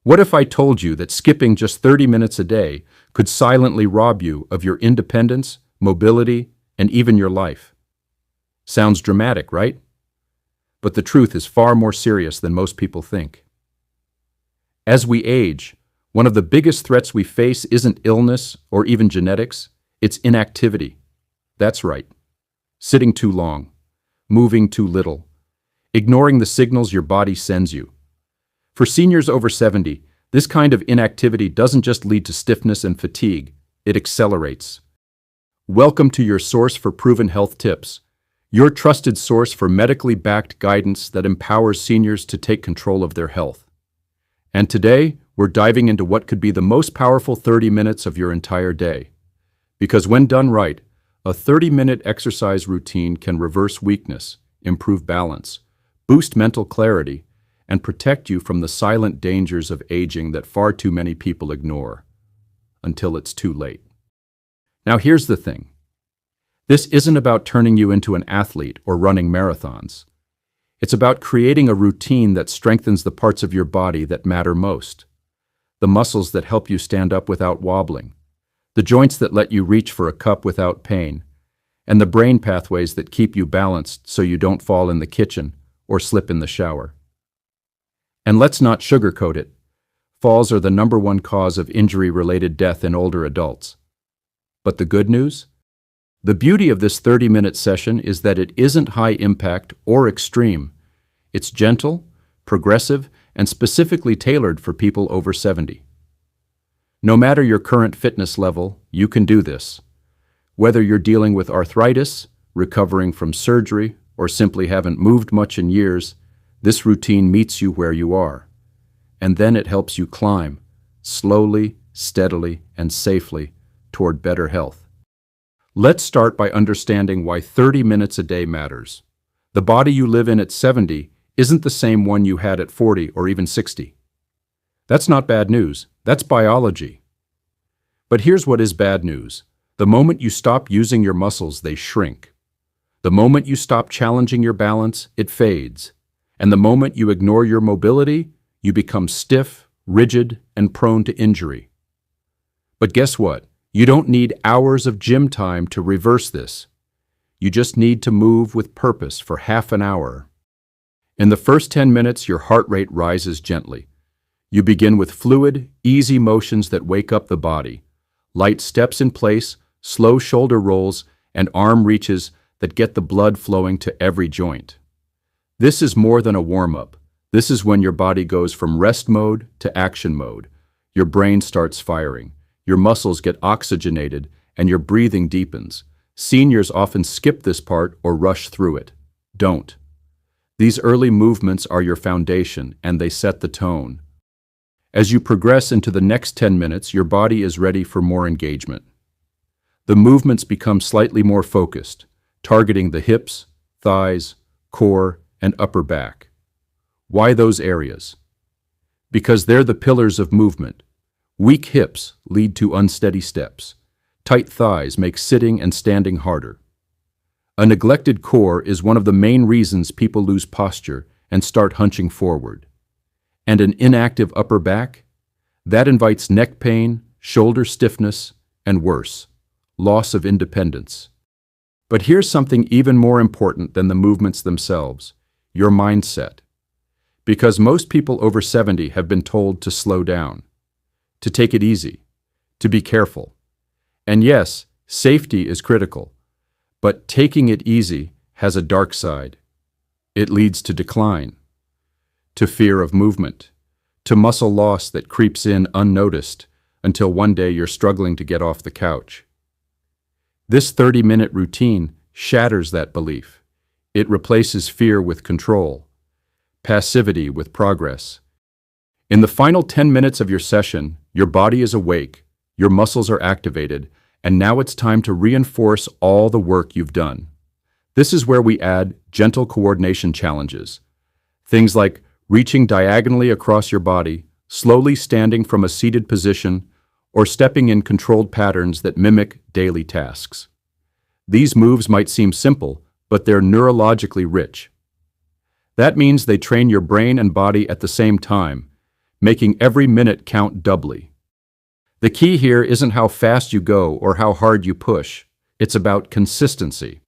What if I told you that skipping just 30 minutes a day could silently rob you of your independence, mobility, and even your life? Sounds dramatic, right? But the truth is far more serious than most people think. As we age, one of the biggest threats we face isn't illness or even genetics, it's inactivity. That's right. Sitting too long, moving too little, ignoring the signals your body sends you. For seniors over 70, this kind of inactivity doesn't just lead to stiffness and fatigue, it accelerates. Welcome to your source for proven health tips, your trusted source for medically backed guidance that empowers seniors to take control of their health. And today, we're diving into what could be the most powerful 30 minutes of your entire day. Because when done right, a 30-minute exercise routine can reverse weakness, improve balance, boost mental clarity, and protect you from the silent dangers of aging that far too many people ignore, until it's too late. Now here's the thing. This isn't about turning you into an athlete or running marathons. It's about creating a routine that strengthens the parts of your body that matter most. The muscles that help you stand up without wobbling, the joints that let you reach for a cup without pain, and the brain pathways that keep you balanced so you don't fall in the kitchen or slip in the shower. And let's not sugarcoat it. Falls are the #1 cause of injury-related death in older adults. But the good news? The beauty of this 30-minute session is that it isn't high impact or extreme. It's gentle, progressive, and specifically tailored for people over 70. No matter your current fitness level, you can do this. Whether you're dealing with arthritis, recovering from surgery, or simply haven't moved much in years, this routine meets you where you are. And then it helps you climb, slowly, steadily, and safely, toward better health. Let's start by understanding why 30 minutes a day matters. The body you live in at 70 isn't the same one you had at 40 or even 60. That's not bad news. That's biology. But here's what is bad news. The moment you stop using your muscles, they shrink. The moment you stop challenging your balance, it fades. And the moment you ignore your mobility, you become stiff, rigid, and prone to injury. But guess what? You don't need hours of gym time to reverse this. You just need to move with purpose for half an hour. In the first 10 minutes, your heart rate rises gently. You begin with fluid, easy motions that wake up the body. Light steps in place, slow shoulder rolls, and arm reaches that get the blood flowing to every joint. This is more than a warm-up. This is when your body goes from rest mode to action mode. Your brain starts firing. Your muscles get oxygenated, and your breathing deepens. Seniors often skip this part or rush through it. Don't. These early movements are your foundation, and they set the tone. As you progress into the next 10 minutes, your body is ready for more engagement. The movements become slightly more focused, targeting the hips, thighs, core, and upper back. Why those areas? Because they're the pillars of movement. Weak hips lead to unsteady steps. Tight thighs make sitting and standing harder. A neglected core is one of the main reasons people lose posture and start hunching forward. And an inactive upper back? That invites neck pain, shoulder stiffness, and worse, loss of independence. But here's something even more important than the movements themselves, your mindset. Because most people over 70 have been told to slow down, to take it easy, to be careful. And yes, safety is critical, but taking it easy has a dark side. It leads to decline, to fear of movement, to muscle loss that creeps in unnoticed until one day you're struggling to get off the couch. This 30-minute routine shatters that belief. It replaces fear with control, passivity with progress. In the final 10 minutes of your session, your body is awake, your muscles are activated, and now it's time to reinforce all the work you've done. This is where we add gentle coordination challenges. Things like reaching diagonally across your body, slowly standing from a seated position, or stepping in controlled patterns that mimic daily tasks. These moves might seem simple, but they're neurologically rich. That means they train your brain and body at the same time, making every minute count doubly. The key here isn't how fast you go or how hard you push. It's about consistency.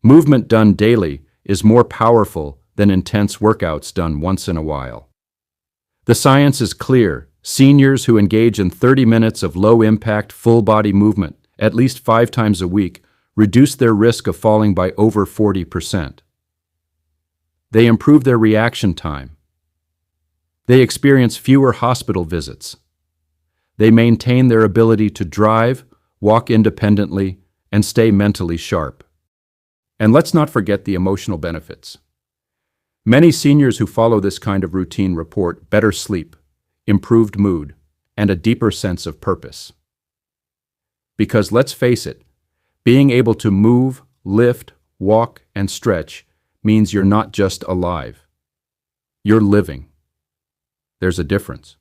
Movement done daily is more powerful than intense workouts done once in a while. The science is clear. Seniors who engage in 30 minutes of low-impact, full-body movement at least 5 times a week reduce their risk of falling by over 40%. They improve their reaction time. They experience fewer hospital visits. They maintain their ability to drive, walk independently, and stay mentally sharp. And let's not forget the emotional benefits. Many seniors who follow this kind of routine report better sleep, improved mood, and a deeper sense of purpose. Because let's face it, being able to move, lift, walk, and stretch means you're not just alive. You're living. There's a difference.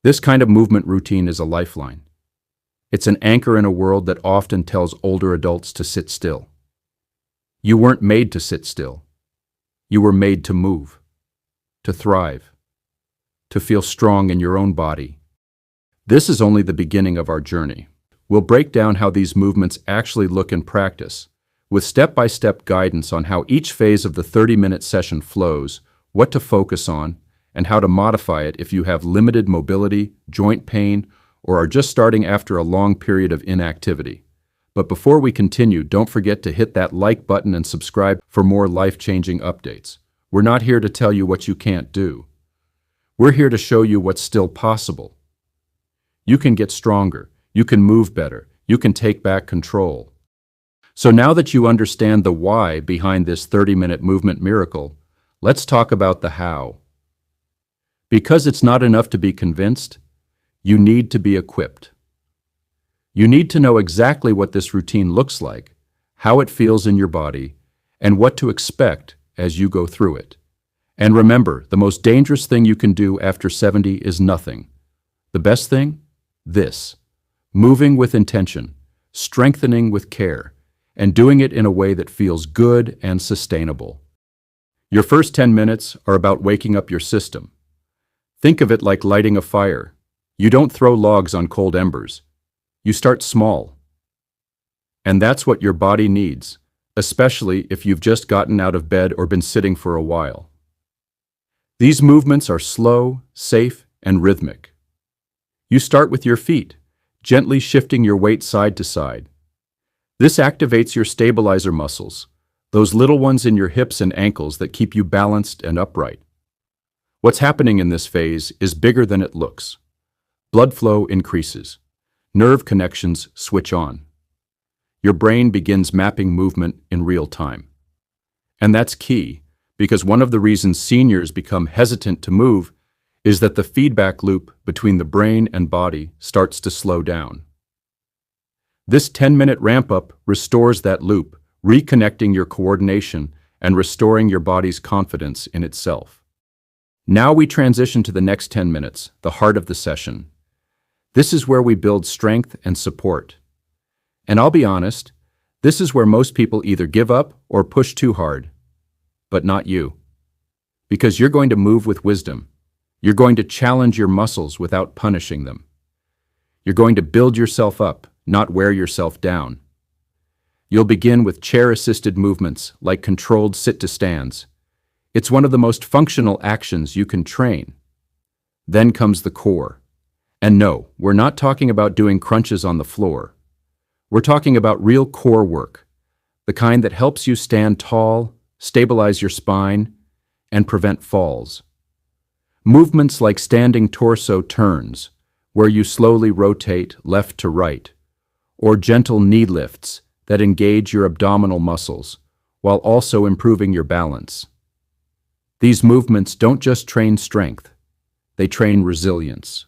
This kind of movement routine is a lifeline. It's an anchor in a world that often tells older adults to sit still. You weren't made to sit still. You were made to move, to thrive, to feel strong in your own body. This is only the beginning of our journey. We'll break down how these movements actually look in practice, with step-by-step guidance on how each phase of the 30-minute session flows, what to focus on, and how to modify it if you have limited mobility, joint pain, or are just starting after a long period of inactivity. But before we continue, don't forget to hit that like button and subscribe for more life-changing updates. We're not here to tell you what you can't do. We're here to show you what's still possible. You can get stronger. You can move better. You can take back control. So now that you understand the why behind this 30-minute movement miracle, let's talk about the how. Because it's not enough to be convinced, you need to be equipped. You need to know exactly what this routine looks like, how it feels in your body, and what to expect as you go through it. And remember, the most dangerous thing you can do after 70 is nothing. The best thing? This. Moving with intention, strengthening with care, and doing it in a way that feels good and sustainable. Your first 10 minutes are about waking up your system. Think of it like lighting a fire. You don't throw logs on cold embers. You start small. And that's what your body needs, especially if you've just gotten out of bed or been sitting for a while. These movements are slow, safe, and rhythmic. You start with your feet, gently shifting your weight side to side. This activates your stabilizer muscles, those little ones in your hips and ankles that keep you balanced and upright. What's happening in this phase is bigger than it looks. Blood flow increases. Nerve connections switch on. Your brain begins mapping movement in real time. And that's key, because one of the reasons seniors become hesitant to move is that the feedback loop between the brain and body starts to slow down. This 10-minute ramp-up restores that loop, reconnecting your coordination and restoring your body's confidence in itself. Now we transition to the next 10 minutes, the heart of the session. This is where we build strength and support. And I'll be honest, this is where most people either give up or push too hard. But not you. Because you're going to move with wisdom. You're going to challenge your muscles without punishing them. You're going to build yourself up, not wear yourself down. You'll begin with chair-assisted movements like controlled sit-to-stands. It's one of the most functional actions you can train. Then comes the core. And no, we're not talking about doing crunches on the floor. We're talking about real core work, the kind that helps you stand tall, stabilize your spine, and prevent falls. Movements like standing torso turns, where you slowly rotate left to right, or gentle knee lifts that engage your abdominal muscles while also improving your balance. These movements don't just train strength, they train resilience.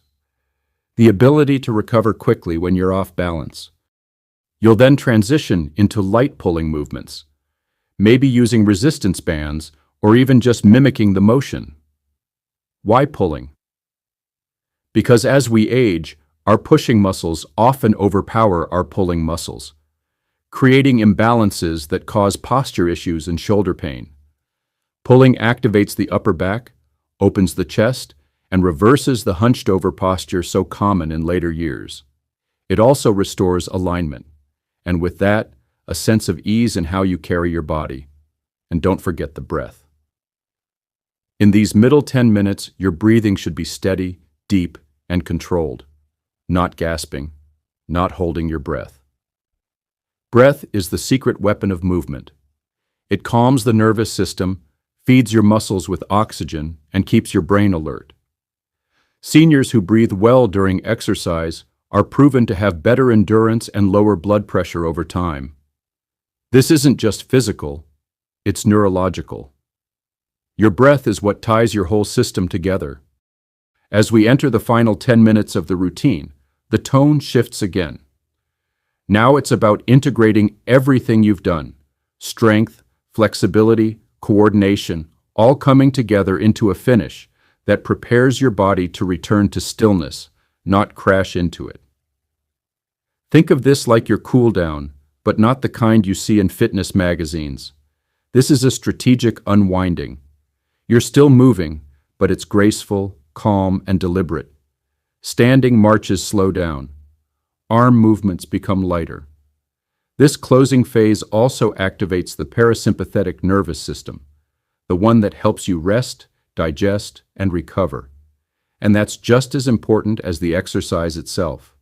The ability to recover quickly when you're off balance. You'll then transition into light pulling movements, maybe using resistance bands or even just mimicking the motion. Why pulling? Because as we age, our pushing muscles often overpower our pulling muscles, creating imbalances that cause posture issues and shoulder pain. Pulling activates the upper back, opens the chest, and reverses the hunched-over posture so common in later years. It also restores alignment, and with that, a sense of ease in how you carry your body. And don't forget the breath. In these middle 10 minutes, your breathing should be steady, deep, and controlled, not gasping, not holding your breath. Breath is the secret weapon of movement. It calms the nervous system, feeds your muscles with oxygen, and keeps your brain alert. Seniors who breathe well during exercise are proven to have better endurance and lower blood pressure over time. This isn't just physical, it's neurological. Your breath is what ties your whole system together. As we enter the final 10 minutes of the routine, the tone shifts again. Now it's about integrating everything you've done: strength, flexibility, coordination, all coming together into a finish that prepares your body to return to stillness, not crash into it. Think of this like your cool down, but not the kind you see in fitness magazines. This is a strategic unwinding. You're still moving, but it's graceful, calm, and deliberate. Standing marches slow down. Arm movements become lighter. This closing phase also activates the parasympathetic nervous system, the one that helps you rest, digest, and recover. And that's just as important as the exercise itself,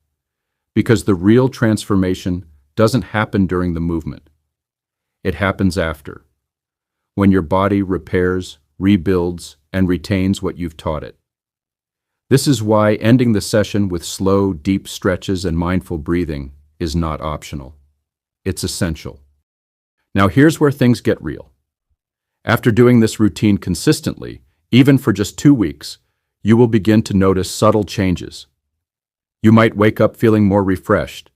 because the real transformation doesn't happen during the movement. It happens after, when your body repairs, rebuilds, and retains what you've taught it. This is why ending the session with slow, deep stretches and mindful breathing is not optional. It's essential. Now here's where things get real. After doing this routine consistently, even for just 2 weeks, you will begin to notice subtle changes. You might wake up feeling more refreshed.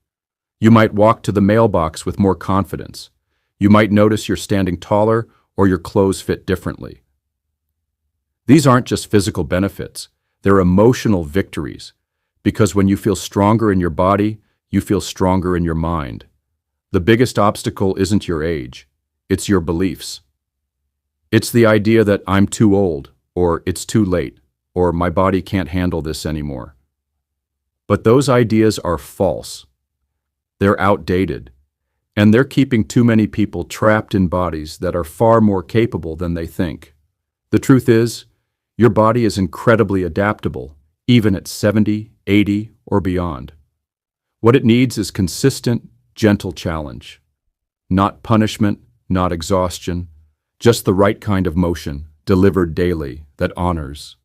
You might walk to the mailbox with more confidence. You might notice you're standing taller or your clothes fit differently. These aren't just physical benefits, they're emotional victories, because when you feel stronger in your body, you feel stronger in your mind. The biggest obstacle isn't your age, it's your beliefs. It's the idea that I'm too old, or it's too late, or my body can't handle this anymore. But those ideas are false. They're outdated, and they're keeping too many people trapped in bodies that are far more capable than they think. The truth is, your body is incredibly adaptable, even at 70, 80, or beyond. What it needs is consistent, gentle challenge. Not punishment, not exhaustion, just the right kind of motion, delivered daily, that honors.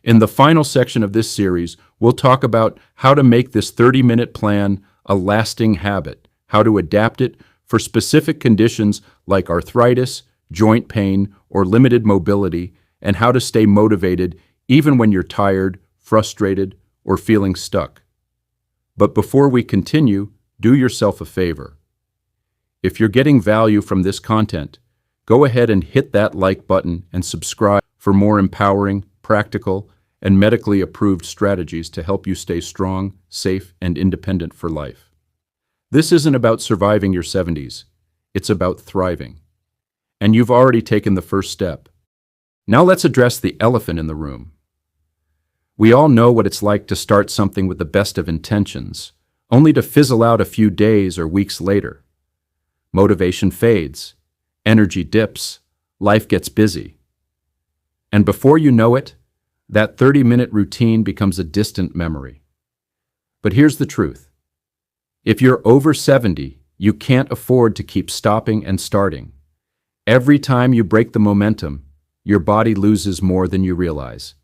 In the final section of this series, we'll talk about how to make this 30-minute plan a lasting habit, how to adapt it for specific conditions like arthritis, joint pain, or limited mobility, and how to stay motivated even when you're tired, frustrated, or feeling stuck. But before we continue, do yourself a favor. If you're getting value from this content, go ahead and hit that like button and subscribe for more empowering, practical, and medically approved strategies to help you stay strong, safe, and independent for life. This isn't about surviving your 70s. It's about thriving. And you've already taken the first step. Now let's address the elephant in the room. We all know what it's like to start something with the best of intentions, only to fizzle out a few days or weeks later. Motivation fades, energy dips, life gets busy. And before you know it, that 30-minute routine becomes a distant memory. But here's the truth. If you're over 70, you can't afford to keep stopping and starting. Every time you break the momentum, your body loses more than you realize.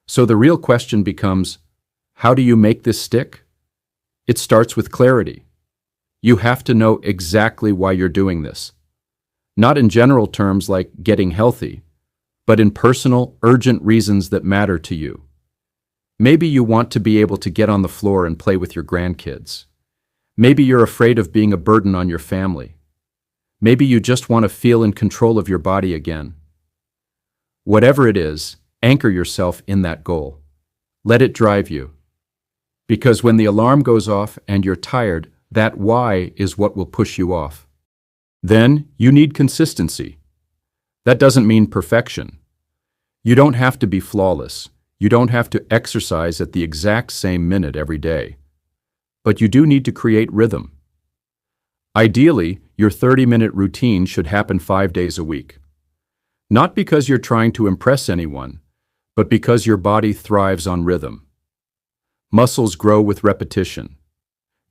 So the real question becomes, how do you make this stick? It starts with clarity. You have to know exactly why you're doing this. Not in general terms like getting healthy, but in personal, urgent reasons that matter to you. Maybe you want to be able to get on the floor and play with your grandkids. Maybe you're afraid of being a burden on your family. Maybe you just want to feel in control of your body again. Whatever it is, anchor yourself in that goal. Let it drive you. Because when the alarm goes off and you're tired, that why is what will push you off. Then you need consistency. That doesn't mean perfection. You don't have to be flawless. You don't have to exercise at the exact same minute every day. But you do need to create rhythm. Ideally, your 30-minute routine should happen 5 days a week. Not because you're trying to impress anyone, but because your body thrives on rhythm. Muscles grow with repetition.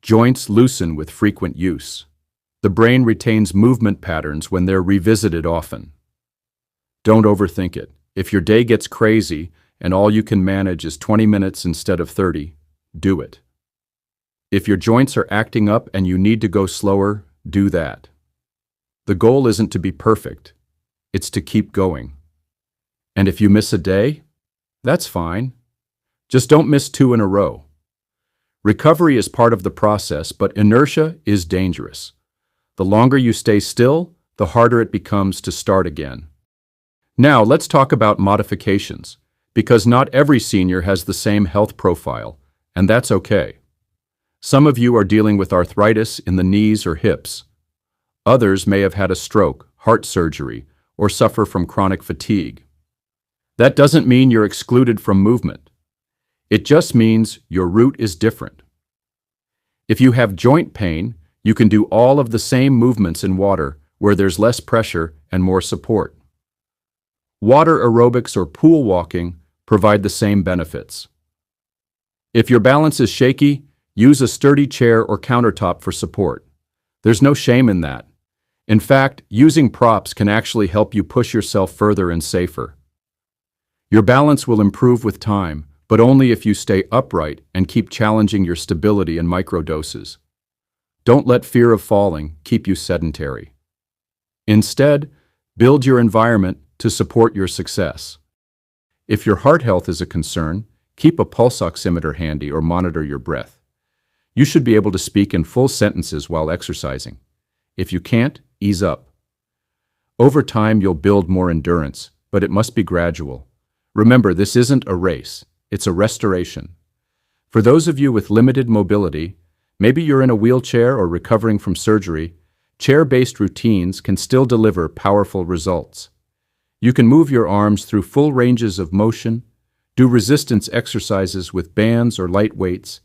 Joints loosen with frequent use. The brain retains movement patterns when they're revisited often. Don't overthink it. If your day gets crazy and all you can manage is 20 minutes instead of 30, do it. If your joints are acting up and you need to go slower, do that. The goal isn't to be perfect. It's to keep going. And if you miss a day, that's fine. Just don't miss 2 in a row. Recovery is part of the process, but inertia is dangerous. The longer you stay still, the harder it becomes to start again. Now, let's talk about modifications, because not every senior has the same health profile, and that's okay. Some of you are dealing with arthritis in the knees or hips. Others may have had a stroke, heart surgery, or suffer from chronic fatigue. That doesn't mean you're excluded from movement. It just means your route is different. If you have joint pain, you can do all of the same movements in water where there's less pressure and more support. Water aerobics or pool walking provide the same benefits. If your balance is shaky, use a sturdy chair or countertop for support. There's no shame in that. In fact, using props can actually help you push yourself further and safer. Your balance will improve with time, but only if you stay upright and keep challenging your stability in microdoses. Don't let fear of falling keep you sedentary. Instead, build your environment to support your success. If your heart health is a concern, keep a pulse oximeter handy or monitor your breath. You should be able to speak in full sentences while exercising. If you can't, ease up. Over time, you'll build more endurance, but it must be gradual. Remember, this isn't a race, it's a restoration. For those of you with limited mobility, maybe you're in a wheelchair or recovering from surgery, chair-based routines can still deliver powerful results. You can move your arms through full ranges of motion, do resistance exercises with bands or light weights,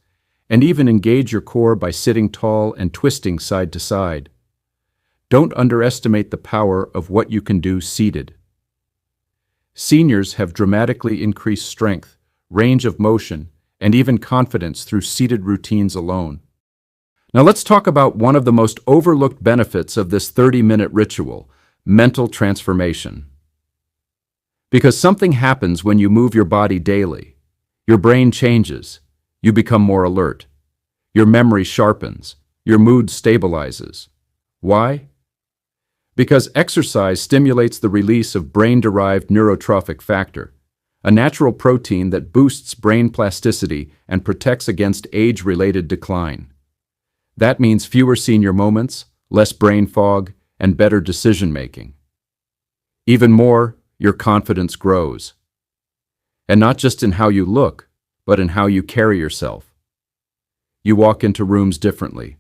and even engage your core by sitting tall and twisting side to side. Don't underestimate the power of what you can do seated. Seniors have dramatically increased strength, range of motion, and even confidence through seated routines alone. Now let's talk about one of the most overlooked benefits of this 30-minute ritual, mental transformation. Because something happens when you move your body daily. Your brain changes. You become more alert. Your memory sharpens. Your mood stabilizes. Why? Because exercise stimulates the release of brain-derived neurotrophic factor, a natural protein that boosts brain plasticity and protects against age-related decline. That means fewer senior moments, less brain fog, and better decision-making. Even more, your confidence grows. And not just in how you look, but in how you carry yourself. You walk into rooms differently.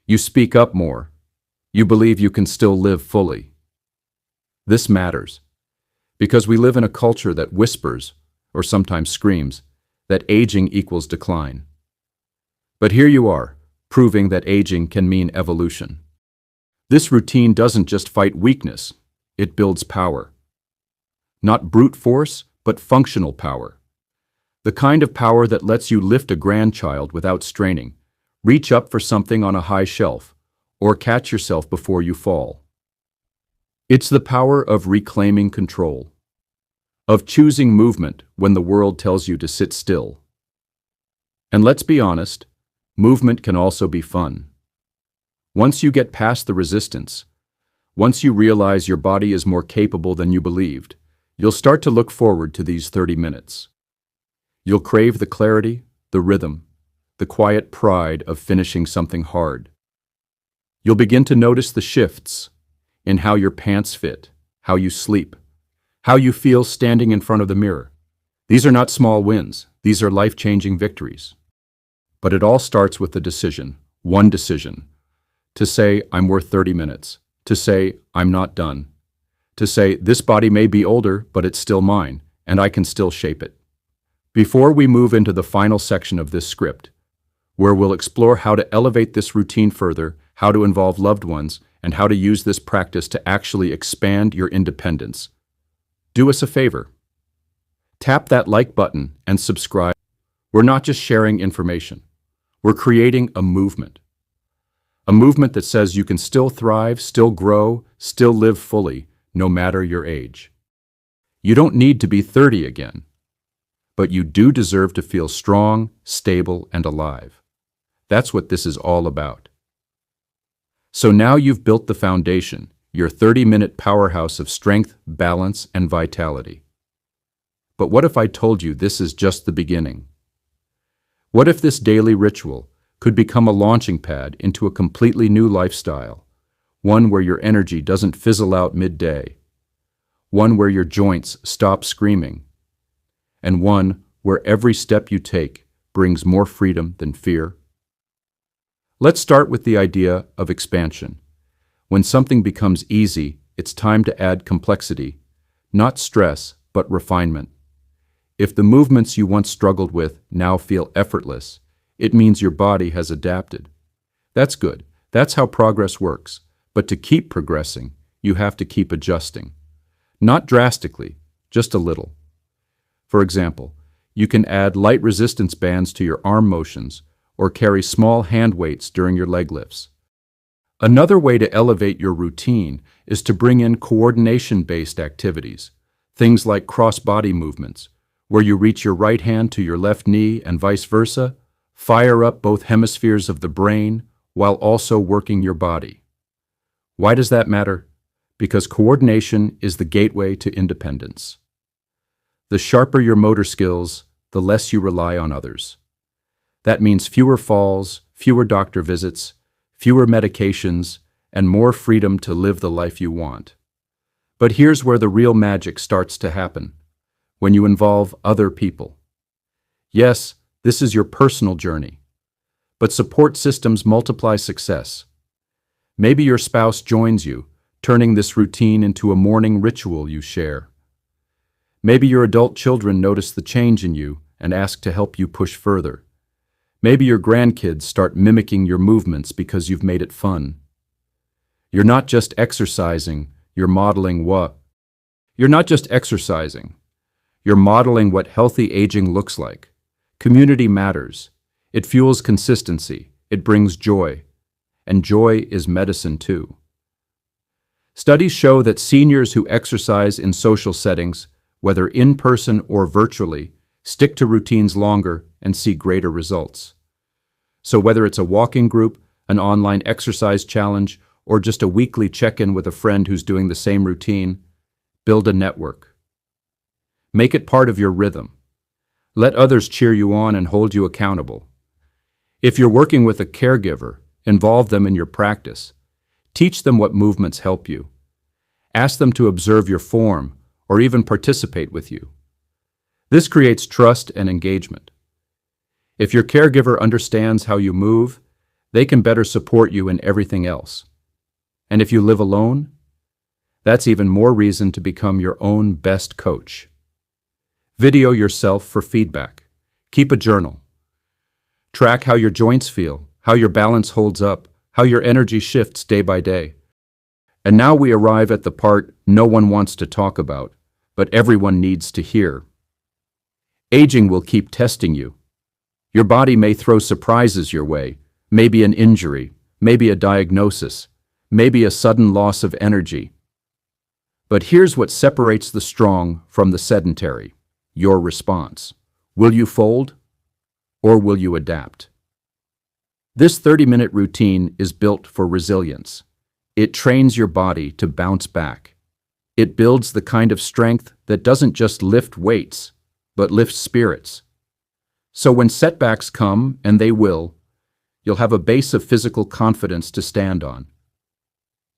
You speak up more. You believe you can still live fully. This matters, because we live in a culture that whispers, or sometimes screams, that aging equals decline. But here you are, proving that aging can mean evolution. This routine doesn't just fight weakness, it builds power. Not brute force, but functional power. The kind of power that lets you lift a grandchild without straining, reach up for something on a high shelf, or catch yourself before you fall. It's the power of reclaiming control, of choosing movement when the world tells you to sit still. And let's be honest, movement can also be fun. Once you get past the resistance, once you realize your body is more capable than you believed, you'll start to look forward to these 30 minutes. You'll crave the clarity, the rhythm, the quiet pride of finishing something hard. You'll begin to notice the shifts in how your pants fit, how you sleep, how you feel standing in front of the mirror. These are not small wins. These are life-changing victories. But it all starts with the decision, one decision, to say, I'm worth 30 minutes, to say, I'm not done, to say, this body may be older, but it's still mine, and I can still shape it. Before we move into the final section of this script, where we'll explore how to elevate this routine further, how to involve loved ones, and how to use this practice to actually expand your independence, do us a favor. Tap that like button and subscribe. We're not just sharing information. We're creating a movement. A movement that says you can still thrive, still grow, still live fully, no matter your age. You don't need to be 30 again, but you do deserve to feel strong, stable, and alive. That's what this is all about. So now you've built the foundation, your 30-minute powerhouse of strength, balance, and vitality. But what if I told you this is just the beginning? What if this daily ritual could become a launching pad into a completely new lifestyle, one where your energy doesn't fizzle out midday, one where your joints stop screaming, and one where every step you take brings more freedom than fear? Let's start with the idea of expansion. When something becomes easy, it's time to add complexity, not stress, but refinement. If the movements you once struggled with now feel effortless, it means your body has adapted. That's good. That's how progress works. But to keep progressing, you have to keep adjusting. Not drastically, just a little. For example, you can add light resistance bands to your arm motions or carry small hand weights during your leg lifts. Another way to elevate your routine is to bring in coordination-based activities, things like cross-body movements, where you reach your right hand to your left knee and vice versa, fire up both hemispheres of the brain while also working your body. Why does that matter? Because coordination is the gateway to independence. The sharper your motor skills, the less you rely on others. That means fewer falls, fewer doctor visits, fewer medications, and more freedom to live the life you want. But here's where the real magic starts to happen, when you involve other people. Yes, this is your personal journey, but support systems multiply success. Maybe your spouse joins you, turning this routine into a morning ritual you share. Maybe your adult children notice the change in you and ask to help you push further. Maybe your grandkids start mimicking your movements because you've made it fun. You're not just exercising, you're modeling what? You're not just exercising. You're modeling what healthy aging looks like. Community matters. It fuels consistency. It brings joy. And joy is medicine too. Studies show that seniors who exercise in social settings, whether in person or virtually, stick to routines longer and see greater results. So whether it's a walking group, an online exercise challenge, or just a weekly check-in with a friend who's doing the same routine, build a network. Make it part of your rhythm. Let others cheer you on and hold you accountable. If you're working with a caregiver, involve them in your practice. Teach them what movements help you. Ask them to observe your form or even participate with you. This creates trust and engagement. If your caregiver understands how you move, they can better support you in everything else. And if you live alone, that's even more reason to become your own best coach. Video yourself for feedback. Keep a journal. Track how your joints feel, how your balance holds up, how your energy shifts day by day. And now we arrive at the part no one wants to talk about, but everyone needs to hear. Aging will keep testing you. Your body may throw surprises your way, maybe an injury, maybe a diagnosis, maybe a sudden loss of energy. But here's what separates the strong from the sedentary: your response. Will you fold, or will you adapt? This 30-minute routine is built for resilience. It trains your body to bounce back. It builds the kind of strength that doesn't just lift weights, but lifts spirits. So when setbacks come, and they will, you'll have a base of physical confidence to stand on.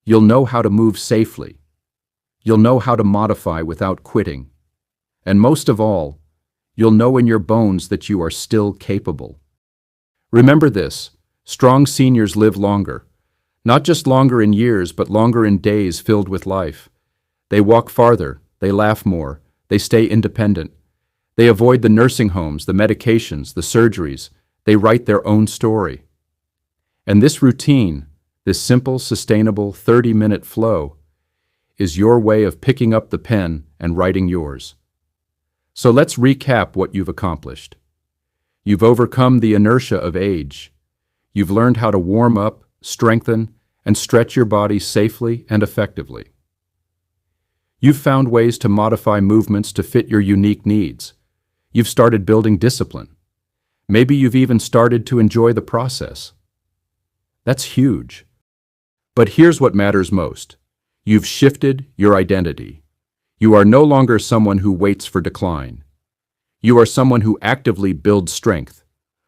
You'll know how to move safely. You'll know how to modify without quitting. And most of all, you'll know in your bones that you are still capable. Remember this: strong seniors live longer. Not just longer in years, but longer in days filled with life. They walk farther, they laugh more, they stay independent. They avoid the nursing homes, the medications, the surgeries. They write their own story. And this routine, this simple, sustainable 30-minute flow, is your way of picking up the pen and writing yours. So let's recap what you've accomplished. You've overcome the inertia of age. You've learned how to warm up, strengthen, and stretch your body safely and effectively. You've found ways to modify movements to fit your unique needs. You've started building discipline. Maybe you've even started to enjoy the process. That's huge. But here's what matters most. You've shifted your identity. You are no longer someone who waits for decline. You are someone who actively builds strength,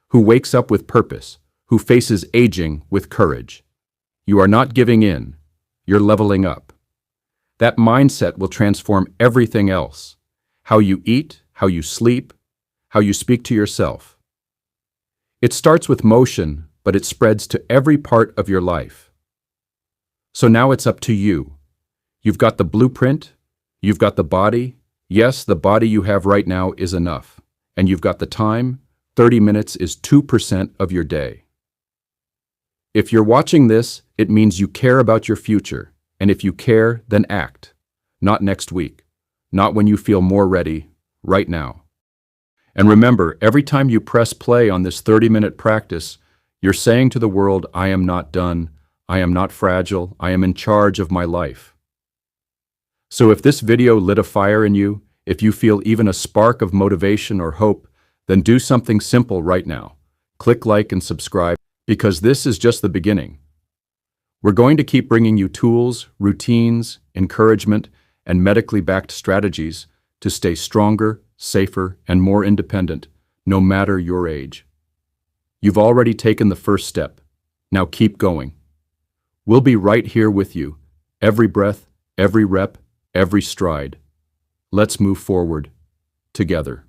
who wakes up with purpose, who faces aging with courage. You are not giving in. You're leveling up. That mindset will transform everything else. How you eat, how you sleep, how you speak to yourself. It starts with motion, but it spreads to every part of your life. So now it's up to you. You've got the blueprint, you've got the body. Yes, the body you have right now is enough. And you've got the time. 30 minutes is 2% of your day. If you're watching this, it means you care about your future. And if you care, then act. Not next week. Not when you feel more ready, right now. And remember, every time you press play on this 30-minute practice, you're saying to the world, I am not done, I am not fragile, I am in charge of my life. So if this video lit a fire in you, if you feel even a spark of motivation or hope, then do something simple right now. Click like and subscribe, because this is just the beginning. We're going to keep bringing you tools, routines, encouragement, and medically backed strategies to stay stronger, safer, and more independent, no matter your age. You've already taken the first step. Now keep going. We'll be right here with you, every breath, every rep, every stride. Let's move forward, together.